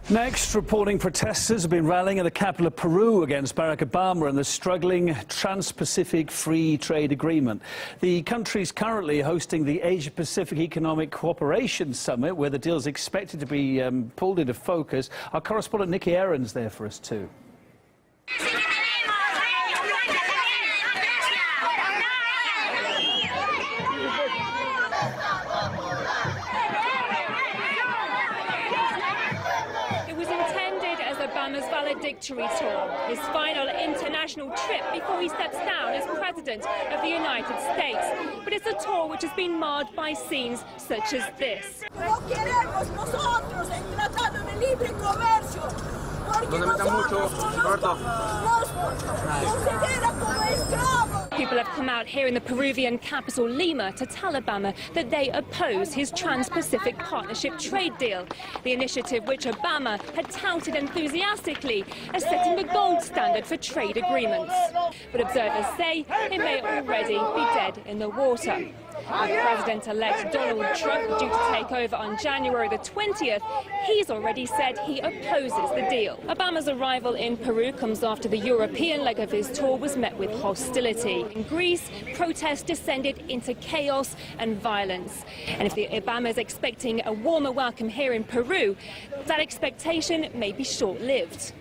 Next, reporting protesters have been rallying in the capital of Peru against Barack Obama and the struggling Trans-Pacific Free Trade Agreement. The country is currently hosting the Asia-Pacific Economic Cooperation Summit, where the deal is expected to be pulled into focus. Our correspondent Nikki Aaron's there for us too. Obama's valedictory tour, his final international trip before he steps down as President of the United States. But it's a tour which has been marred by scenes such as this. People have come out here in the Peruvian capital, Lima, to tell Obama that they oppose his Trans-Pacific Partnership trade deal, the initiative which Obama had touted enthusiastically as setting the gold standard for trade agreements. But observers say it may already be dead in the water. With President-elect Donald Trump due to take over on January the 20th, he's already said he opposes the deal. Obama's arrival in Peru comes after the European leg of his tour was met with hostility. In Greece, protests descended into chaos and violence. And if Obama is expecting a warmer welcome here in Peru, that expectation may be short-lived.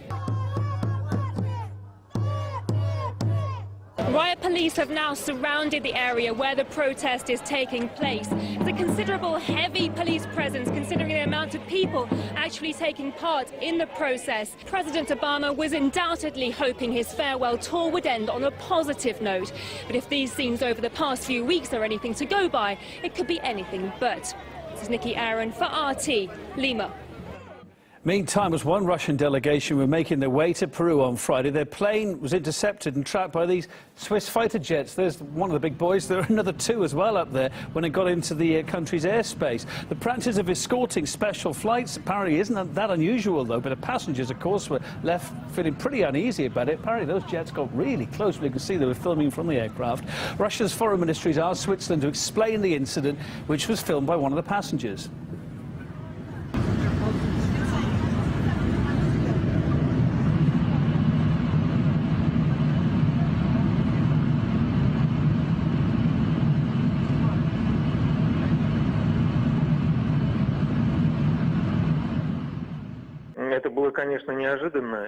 Riot police have now surrounded the area where the protest is taking place. It's a considerable heavy police presence considering the amount of people actually taking part in the process. President Obama was undoubtedly hoping his farewell tour would end on a positive note. But if these scenes over the past few weeks are anything to go by, it could be anything but. This is Nikki Aaron for RT, Lima. Meantime, as one Russian delegation were making their way to Peru on Friday, their plane was intercepted and tracked by these Swiss fighter jets. There's one of the big boys. There are another two as well up there when it got into the country's airspace. The practice of escorting special flights apparently isn't that unusual, though, but the passengers, of course, were left feeling pretty uneasy about it. Apparently those jets got really close. You can see they were filming from the aircraft. Russia's foreign ministry has asked Switzerland to explain the incident, which was filmed by one of the passengers.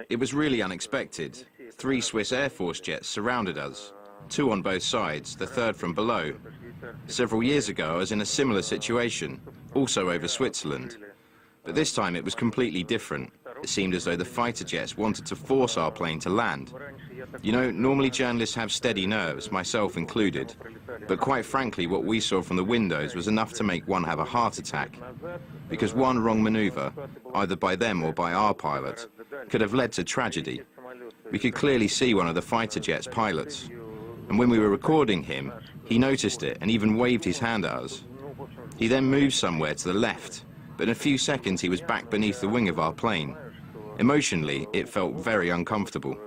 It was really unexpected. 3 Swiss Air Force jets surrounded us, 2 on both sides, the third from below. Several years ago, I was in a similar situation, also over Switzerland. But this time it was completely different. It seemed as though the fighter jets wanted to force our plane to land. You know, normally journalists have steady nerves, myself included. But quite frankly, what we saw from the windows was enough to make one have a heart attack. Because one wrong maneuver, either by them or by our pilot, could have led to tragedy. We could clearly see one of the fighter jet's pilots. And when we were recording him, he noticed it and even waved his hand at us. He then moved somewhere to the left, but in a few seconds he was back beneath the wing of our plane. Emotionally, it felt very uncomfortable.